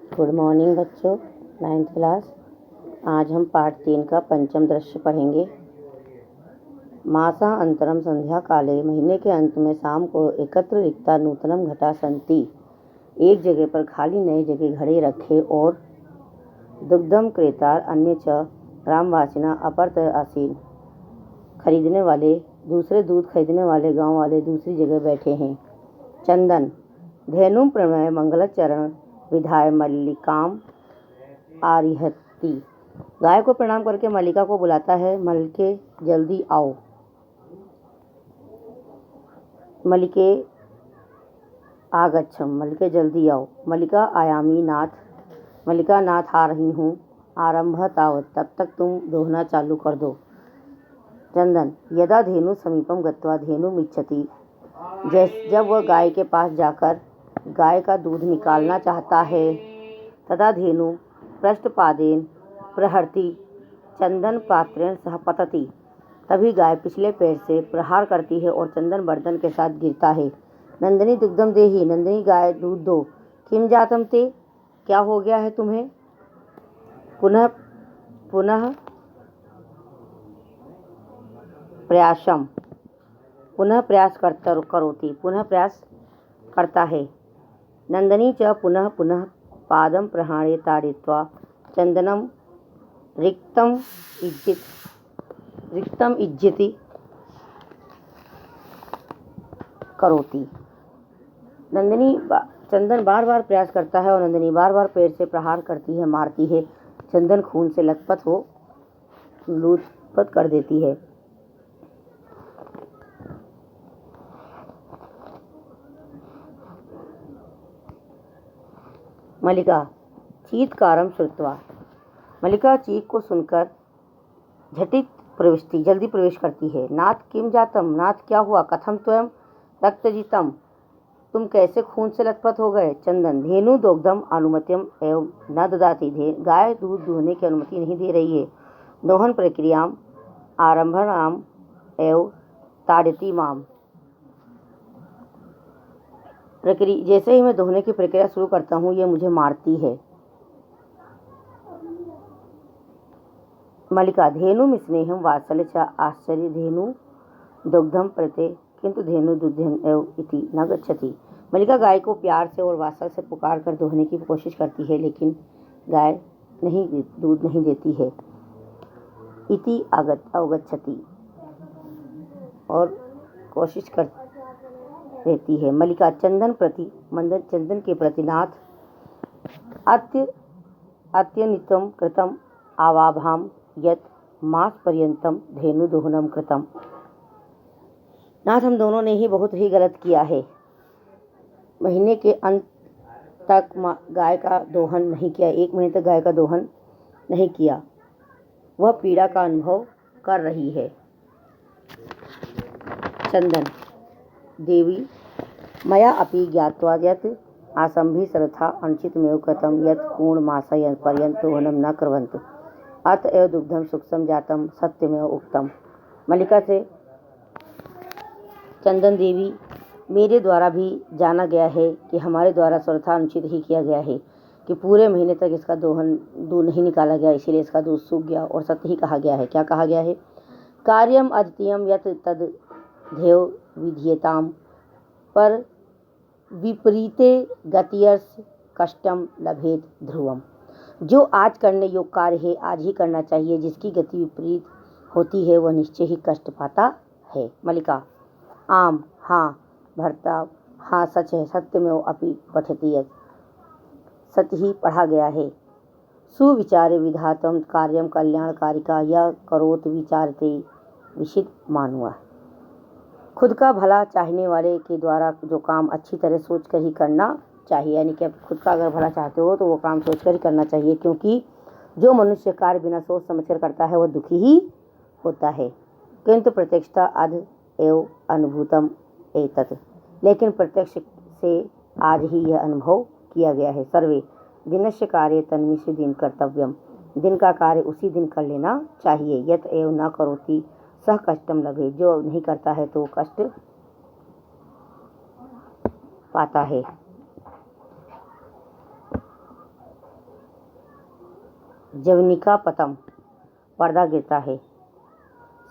Good morning बच्चों, 9th class. आज हम पाठ 3 का पंचम दृश्य पढ़ेंगे। मासा अंतरम संध्या काले, महीने के अंत में शाम को एकत्र रिक्ता नूतनम घटा संति, एक जगह पर खाली नई जगह घड़े रखे और दुग्धम क्रेतार अन्य च ग्रामवासिना अपर आसीन, खरीदने वाले दूसरे दूध खरीदने वाले गांव वाले दूसरी जगह बैठे हैं। चंदन धेनु प्रमेय मंगलचरण विधाय मल्लिकाम आरिहती, गाय को प्रणाम करके मल्लिका को बुलाता है। मल्लिके जल्दी आओ, मल्लिके आगच्छम, मल्लिके जल्दी आओ। मल्लिका आयामी नाथ, मल्लिका नाथ आ रही हूँ। आरंभ तावत, तब तक तुम दोहना चालू कर दो। चंदन यदा धेनु समीपम गत्वा धेनु मिच्छति, जब वह गाय के पास जाकर गाय का दूध निकालना चाहता है। तदा धेनु पृष्ठपादेन प्रहरति चंदन पात्रेण सह पतति, तभी गाय पिछले पैर से प्रहार करती है और चंदन बर्तन के साथ गिरता है। नंदिनी दुग्धम देही, नंदिनी गाय दूध दो। किम जातम ते, क्या हो गया है तुम्हें। पुनः पुनः प्रयासम, पुनः प्रयास करता करोति, पुनः प्रयास करता है। नंदिनी च पुनः पुनः पादम प्रहाणे ताड़ित्वा चंदनम रिक्तम इज्जिति करोति। नंदिनी चंदन बार बार प्रयास करता है और नंदिनी बार बार पैर से प्रहार करती है, मारती है। चंदन खून से लूथपथ कर देती है। मल्लिका चीत्कारम श्रुत्वा, मल्लिका चीख को सुनकर झटित प्रविष्टि, जल्दी प्रवेश करती है। नाथ किम जातम, नाथ क्या हुआ। कथम त्वं रक्तजितम, तुम कैसे खून से लथपथ हो गए। चंदन धेनु दोग्धम अनुमत्यम एवं न ददाति, गाय दूध दूहने की अनुमति नहीं दे रही है। दोहन प्रक्रियाम आरंभणाम एवं ताड़िति माम, जैसे ही मैं दोहने की प्रक्रिया शुरू करता हूँ ये मुझे मारती है। मल्लिका धेनु स्नेहम वात्सल्य च आश्चर्य धेनु दुग्धम प्रते किंतु धेनु दुग्धम एव इति न गच्छति, मल्लिका गाय को प्यार से और वात्सल्य से पुकार कर दोहने की कोशिश करती है, लेकिन गाय दूध नहीं देती है। इति अवगच्छति, और कोशिश कर रहती है। मल्लिका चंदन के प्रति नाथ अत्यनितम कृतम आवाभाम यत मास पर्यंतम धेनु दोहनम कृतम, नाथ हम दोनों ने ही बहुत ही गलत किया है। महीने के अंत तक गाय का दोहन नहीं किया, 1 महीने तक गाय का दोहन नहीं किया। वह पीड़ा का अनुभव कर रही है। चंदन देवी मया अपि ज्ञात्वा यत् आसंभि सरथा अंशितमेव कृतं यत् पूर्णमासं पर्यन्तं दोहनं न कुर्वन्तु अतएव दुग्धम सूक्ष्म जातम सत्यमेव उक्तम। मल्लिका से चंदन देवी, मेरे द्वारा भी जाना गया है कि हमारे द्वारा सर्वथा अनुचित ही किया गया है कि पूरे महीने तक इसका दूध नहीं निकाला गया, इसीलिए इसका दूध सूख गया और सत्य ही कहा गया है। क्या कहा गया है। कार्यम अद्वितीयम यत् तद ध्येय विधीयताम पर विपरीते गतियर्स कष्टम लभेत ध्रुवम, जो आज करने योग्य कार्य है आज ही करना चाहिए, जिसकी गति विपरीत होती है वह निश्चय ही कष्ट पाता है। मल्लिका आम, हाँ भर्ता, हाँ सच है। सत्य में वो अपि पठती है, सत्य ही पढ़ा गया है। सुविचारे विधातम कार्यम कल्याणकारिका यह करोत विचारते विशित मानुआ, खुद का भला चाहने वाले के द्वारा जो काम अच्छी तरह सोच कर ही करना चाहिए, यानी कि खुद का अगर भला चाहते हो तो वो काम सोच कर ही करना चाहिए, क्योंकि जो मनुष्य कार्य बिना सोच समझ कर करता है वह दुखी ही होता है। किंतु प्रत्यक्षता अध एव अनुभूतम एतत्, लेकिन प्रत्यक्ष से आज ही यह अनुभव किया गया है। सर्वे दिनस्य कार्य तन्मिष दिन कर्तव्यम, दिन का कार्य उसी दिन कर लेना चाहिए। यत एव न करोति सह कष्टम लभे, जो नहीं करता है तो कष्ट पाता है। जवनिका पतम, पर्दा गिरता है।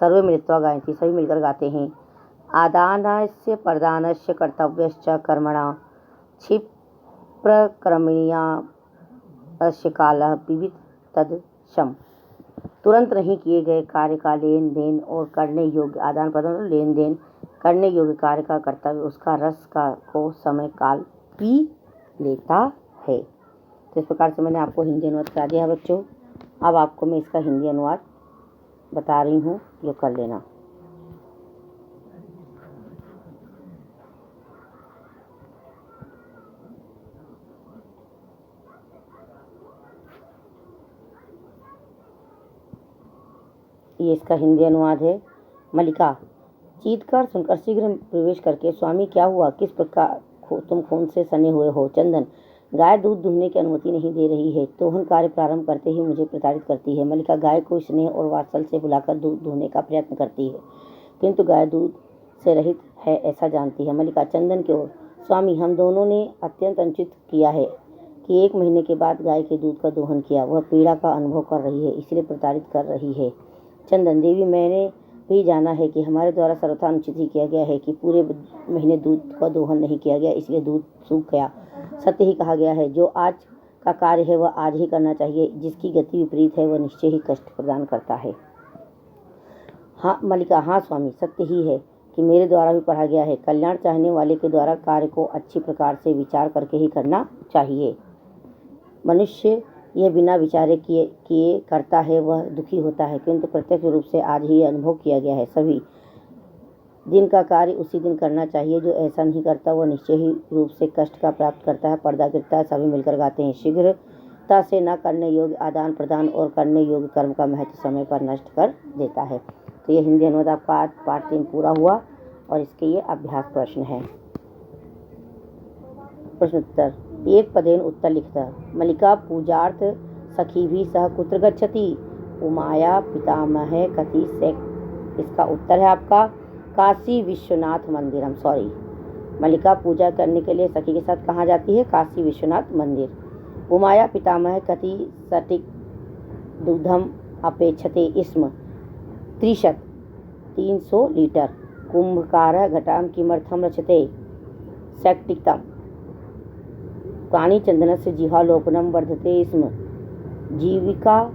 सर्वे मिलित्वा गायन्ति, सभी मिलकर गाते हैं। आदानस्य प्रदानस्य कर्तव्यश्च कर्मणा क्षिप्रक्रमणीया अस्य कालः विविध तद शम। तुरंत नहीं किए गए कार्य का लेन देन और करने योग्य आदान प्रदान, लेन देन करने योग्य कार्य का कर्तव्य उसका रस का को समय काल पी लेता है। तो इस प्रकार से मैंने आपको हिंदी अनुवाद करा दिया है बच्चों। अब आपको मैं इसका हिंदी अनुवाद बता रही हूँ, जो कर लेना। ये इसका हिंदी अनुवाद है। मल्लिका, चीतकार सुनकर शीघ्र प्रवेश करके, स्वामी क्या हुआ, किस प्रकार तुम खून से सने हुए हो। चंदन, गाय दूध दूहने की अनुमति नहीं दे रही है, तोहन कार्य प्रारंभ करते ही मुझे प्रताड़ित करती है। मल्लिका, गाय को स्नेह और वात्सल से बुलाकर दूध दूहने का प्रयत्न करती है, किंतु गाय दूध से रहित है ऐसा जानती है। मल्लिका चंदन की ओर, स्वामी हम दोनों ने अत्यंत अनुचित किया है कि 1 महीने के बाद गाय के दूध का दोहन किया। वह पीड़ा का अनुभव कर रही है, इसलिए प्रताड़ित कर रही है। चंदन, देवी मैंने भी जाना है कि हमारे द्वारा सर्वथा अनुचित ही किया गया है कि पूरे महीने दूध का दोहन नहीं किया गया, इसलिए दूध सूख गया। सत्य ही कहा गया है, जो आज का कार्य है वह आज ही करना चाहिए, जिसकी गति विपरीत है वह निश्चय ही कष्ट प्रदान करता है। हाँ मल्लिका, हाँ स्वामी, सत्य ही है कि मेरे द्वारा भी पढ़ा गया है, कल्याण चाहने वाले के द्वारा कार्य को अच्छी प्रकार से विचार करके ही करना चाहिए। मनुष्य यह बिना विचारे किए करता है, वह दुखी होता है, किंतु प्रत्यक्ष रूप से आज ही अनुभव किया गया है। सभी दिन का कार्य उसी दिन करना चाहिए, जो ऐसा नहीं करता वह निश्चय ही रूप से कष्ट का प्राप्त करता है। पर्दा गिरता है, सभी मिलकर गाते हैं। शीघ्रता से न करने योग्य आदान प्रदान और करने योग्य कर्म का महत्व समय पर नष्ट कर देता है। तो ये हिंदी अनुवाद आपका पाठ 3 पूरा हुआ और इसके ये अभ्यास प्रश्न है। प्रश्न उत्तर, एक पदेन उत्तर लिखता। मल्लिका, पूजार्थ सखी भी सह कुत्र गच्छति, उमाया पितामह कति से। इसका उत्तर है आपका काशी विश्वनाथ मंदिरम। सॉरी, मल्लिका पूजा करने के लिए सखी के साथ कहाँ जाती है, काशी विश्वनाथ मंदिर। उमाया पितामह कति सटिक दुग्धम अपेक्षते स्म 300 लीटर। कुंभकार घटाम किमर्थम रचते सैक्टिकतम। पाणिचंदनस्य जिह्वालोपनम वर्धते स्म जीविका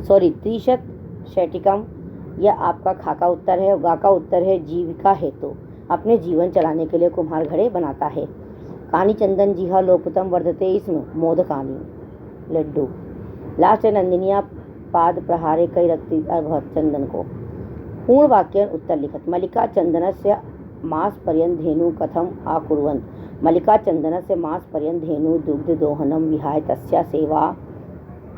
30 शैटिकम। यह आपका खा का उत्तर है। गा का उत्तर है जीविका हेतु, अपने जीवन चलाने के लिए कुम्हार घड़े बनाता है। कानी चंदन जिह्वालोपतम वर्धते स्म मोदकानी लड्डू। लास्ट नंदिनिया पाद प्रहारे कई रक्ति अभवत चंदन को। पूर्ण वाक्य उत्तर लिखत। मल्लिका चंदनस्य मास पर्यंत धेनु कथम आकुर्वन्त। मल्लिका चंदनस्य मास पर्यंत धेनु दुग्ध दोहनम विहाय तस्या सेवा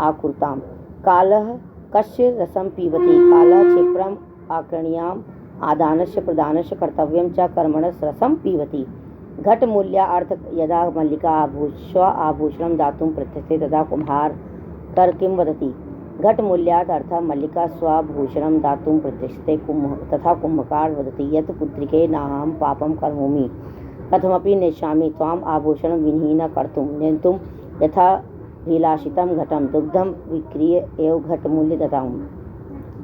आकुर्ताम। कालः कस्य रसम पीबति। कालः क्षिप्रम आकर्ण्याम आदानस्य प्रदानस्य कर्तव्यम च कर्मणस रसम पीबति। घट मूल्यार्थ यदा मल्लिका आभूषणं दातुं प्रत्यस्ते तदा कुम्हार कर किं वदति। घट मूल्यार्थ अर्थात मल्लिका स्वाभूषणं दातुं प्रत्यस्ते तथा कुंभकार वदति यत् पुत्रिके नाहं पापं करोमि कथमपि नेष्यामि त्वाम् आभूषणं विहीन कर्तुं नेतुं यथा विलासितं घटं दुग्धं विक्रीय एव घटमूल्य ददामि।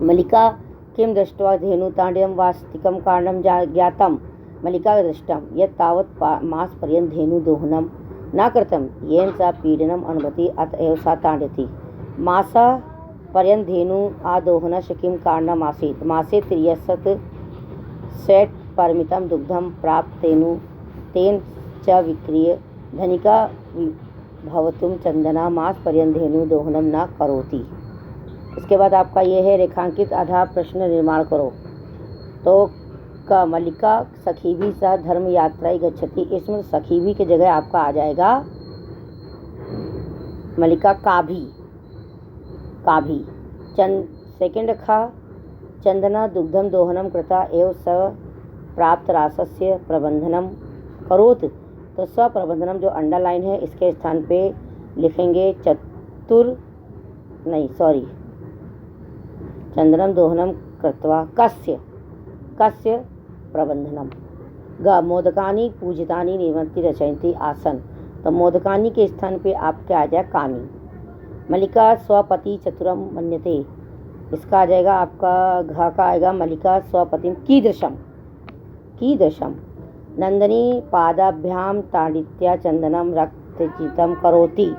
मल्लिका किं दृष्ट्वा धेनुताण्डवं वास्तिकं कारणं ज्ञातं। मल्लिका दृष्टं यत् तावत् मासपर्यन्तं धेनुदोहनं न कृतं येन सा पीडनम् अनुभवति अत एव सा ताण्डयति। मासपर्यन्तं धेनु आदोहनस्य किं कारणम् आसीत्। मासे 63 परिमितं दुग्धं प्राप्तेनु तेन च विक्रीय धनिका भवतुम चंदना मासपर्यन्तं धेनु दोहनम न करोति। इसके बाद आपका ये है रेखांकित आधार प्रश्न निर्माण करो। तो का मल्लिका सखी भी सह धर्म यात्रा गच्छति। इसमें सखी भी की जगह आपका आ जाएगा मल्लिका काभी। सेकेंड रखा चंदना दुग्धम दोहनम कृता एव स प्राप्त रासस्य प्रबंधनम करोत। तो स्वप्रबंधनम जो अंडरलाइन है इसके स्थान पे लिखेंगे चंदनम दोहनम कृत्वा कस्य प्रबंधनम। ग मोदकानि पूजितानि निर्मन्ति रचयन्ति आसन। तो मोदकानी के स्थान पे आपके आ जाए कानी। मलिका स्वपति चतुरम मन्यते, इसका आ जाएगा आपका घा का आएगा मलिका स्वपतिम कीदृशम। कीदृशम नंदनी पादाभ्याम ताड़ित्या चंदनम रक्तचितम करोति,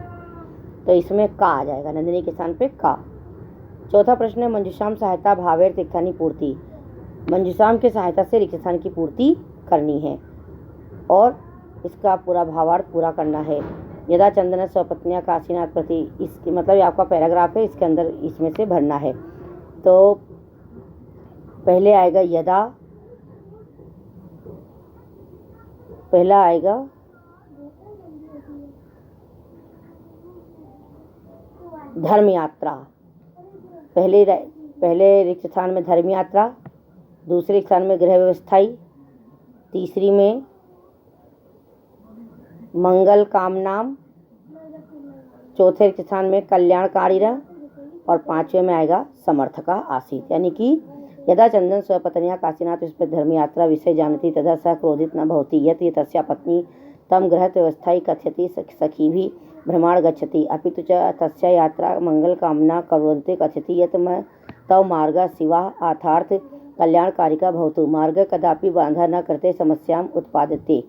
तो इसमें का आ जाएगा नंदिनी के स्थान पे का। चौथा प्रश्न है मंजुषाम सहायता भावेर रिक्तानी पूर्ति, मंजुषाम के सहायता से रिक्त स्थान की पूर्ति करनी है और इसका पूरा भावार्थ पूरा करना है। यदा चंदन स्वपत्निया काशीनाथ प्रति, इसकी मतलब ये आपका पैराग्राफ है, इसके अंदर इसमें से भरना है। तो पहले आएगा यदा, पहला आएगा धर्म यात्रा, पहले रिक्त स्थान में धर्म यात्रा, दूसरे स्थान में गृह व्यवस्थाई, तीसरी में मंगल कामनाम, चौथे रिक्त स्थान में कल्याणकारी रह और पांचवें में आएगा समर्थका आसीत। यानी कि यदा चंदन स्वपत्निया काशीनाथ इस पर धर्म यात्रा विषय जानती तथा स क्रोधित न भवति यत तस्या पत्नी तम गृह व्यवस्थाई कथयति सखी भी भ्रमाण गच्छति अपितु च तस्या यात्रा मंगल कामना कुर्वन्ते कथयति यत तव मार्ग शिवा आथार्थ कल्याणकारिका भवतु मार्ग कदापि बाधा न करते समस्याम उत्पादते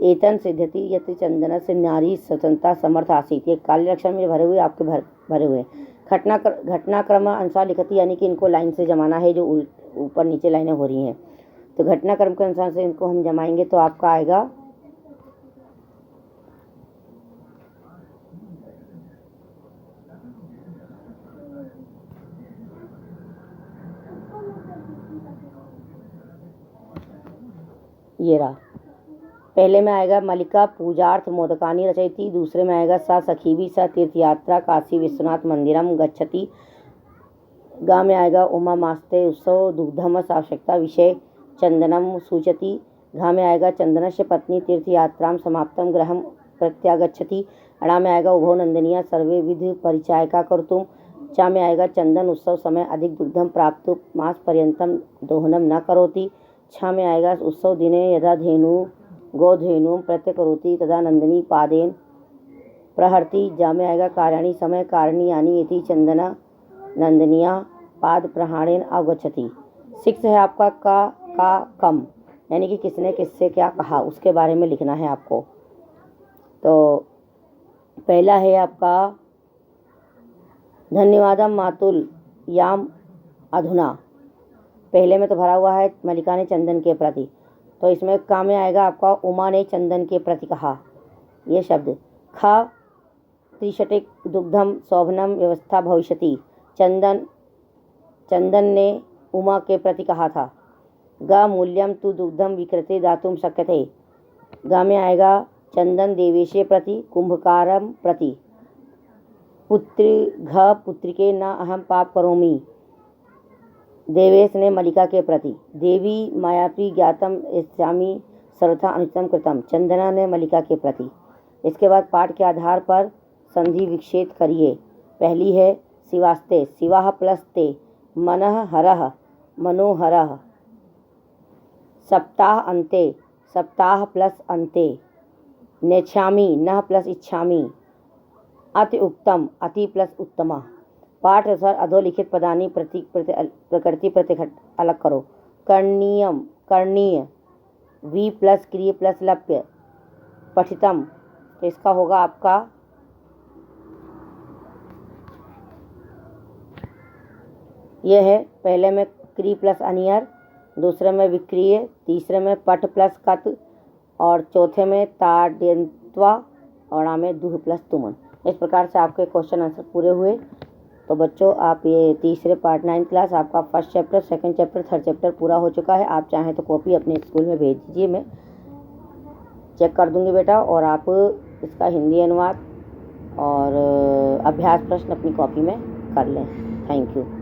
एतन सिद्ध्यति यत चंदन से नारी स्वतंत्रता समर्थ आसीत। ये काले अक्षर में भरे हुए आपके भरे हुए घटनाक्रम अनुसार लिखती, यानी कि इनको लाइन से जमाना है, जो ऊपर नीचे लाइनें हो रही हैं। तो घटनाक्रम के अनुसार से इनको हम जमाएंगे तो आपका आएगा ये रहा। पहले में आएगा मलिका पूजार्थ मोदकानी रचयति, दूसरे में आएगा सा सखीवी सा तीर्थयात्रा काशी विश्वनाथ मंदिरम गच्छति, गा में आएगा उमा मास्ते उत्सव दुग्धम आवश्यकता विषय चंदनम सूचति, घा में आएगा चंदनस्य पत्नी तीर्थयात्रां समाप्तम गृहम प्रत्यागच्छति, अड़ा में आएगा उभो नंदनिया सर्वे विधि परिचायका कर्तुम, चा में आएगा चंदन उत्सव समय अधिक दुग्धम प्राप्त मास पर्यंतम दोहनम न करोति, छा में आएगा उत्सव दिने यदा धेनु गोधेनु प्रत्यकरोति तदा नंदिनी पादेन प्रहरती, जा में आएगा कार्याणी समय कारणी यानी इति चंदना नंदनिया पाद प्रहाणेन अवगच्छति। 6 है आपका का कम, यानी कि किसने किससे क्या कहा उसके बारे में लिखना है आपको। तो पहला है आपका धन्यवादम मातुल याम अधुना, पहले में तो भरा हुआ है मलिका ने चंदन के प्रति, तो इसमें का में आएगा आपका उमा ने चंदन के प्रति कहा ये शब्द। खा त्रिशटिक दुग्धम शोभनम व्यवस्था भविष्यति, चंदन ने उमा के प्रति कहा था। ग मूल्यम तु दुग्धम विक्रते दातुम शक्यते, गा में आएगा चंदन देवेशे प्रति कुंभकारम प्रति, पुत्री घ पुत्रिके न अहम पाप करोमि, देवेश ने मलिका के प्रति। देवी मायापी ज्ञातम इच्छामी सर्वथा अनुचितम कृतम, चंदना ने मलिका के प्रति। इसके बाद पाठ के आधार पर संधि विक्षेप करिए। पहली है शिवास्ते, शिवाह प्लस ते मनः हरः मनोहरः, सप्ताह अंते सप्ताह प्लस अंते, नेच्छामि नः प्लस इच्छामि, अति उक्तम अति प्लस उत्तमा। पाठ अनुसार अधोलिखित पदानी प्रतीक प्रकृति प्रतिघट अलग करो। करणीयम करणीय, वी प्लस क्रिय प्लस लप्य, पठितम, तो इसका होगा आपका यह है। पहले में क्री प्लस अनियर, दूसरे में विक्रिय, तीसरे में पठ प्लस कत और चौथे में ताड्यंत्वा और में दुह प्लस तुमन। इस प्रकार से आपके क्वेश्चन आंसर पूरे हुए। तो बच्चों आप ये तीसरे पार्ट 9th क्लास आपका first chapter, second chapter, third chapter पूरा हो चुका है। आप चाहें तो कॉपी अपने स्कूल में भेज दीजिए, मैं चेक कर दूंगी बेटा, और आप इसका हिंदी अनुवाद और अभ्यास प्रश्न अपनी कॉपी में कर लें। Thank you.